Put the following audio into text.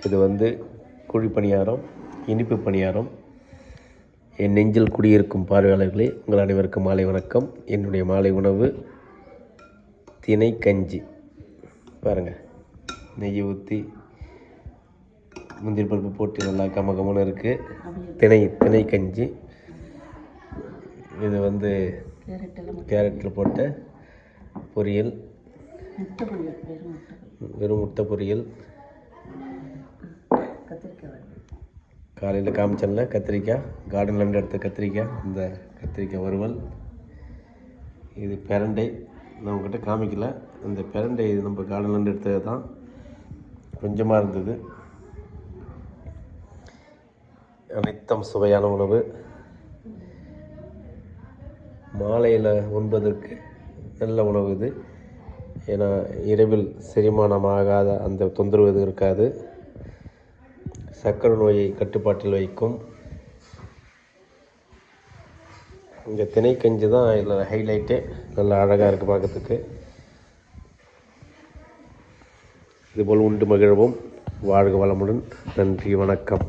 இது வந்து குழி பணியாரம், இனிப்பு பணியாரம். என் நெஞ்சில் குடியிருக்கும் பார்வையாளர்களே, உங்கள் அனைவருக்கும் மாலை வணக்கம். என்னுடைய மாலை உணவு தினை கஞ்சி. பாருங்கள், நெய் ஊற்றி முந்திரி பருப்பு போட்டு நல்லா கமகமன்னு இருக்குது. தினை கஞ்சி. இது வந்து கேரட்டில் போட்ட பொரியல், வெறும் முட்டை பொரியல். காலையில் காமிச்சல கத்திரிக்காய், கார்டன்லேருந்து எடுத்த கத்திரிக்காய், இந்த கத்திரிக்காய் வறுவல். இது பிரண்டை, நம்மக்கிட்ட காமிக்கல. இந்த பிரண்டை இது நம்ம கார்டன்லேருந்து எடுத்தது தான், கொஞ்சமாக இருந்தது. அனைத்தும் சுவையான உணவு. மாலையில் உண்பதற்கு நல்ல உணவு இது. ஏன்னா இரவில் செரிமானமாகாத அந்த தொந்தரவு எதுவும் இருக்காது. சர்க்கரை நோயை கட்டுப்பாட்டில் வைக்கும். இந்த தினை கஞ்சி தான் இதில் ஹைலைட்டே. நல்லா அழகாக இருக்குது பார்க்கறதுக்கு. இதுபோல் உண்டு மகிழவும். வாழ்க வளமுடன். நன்றி, வணக்கம்.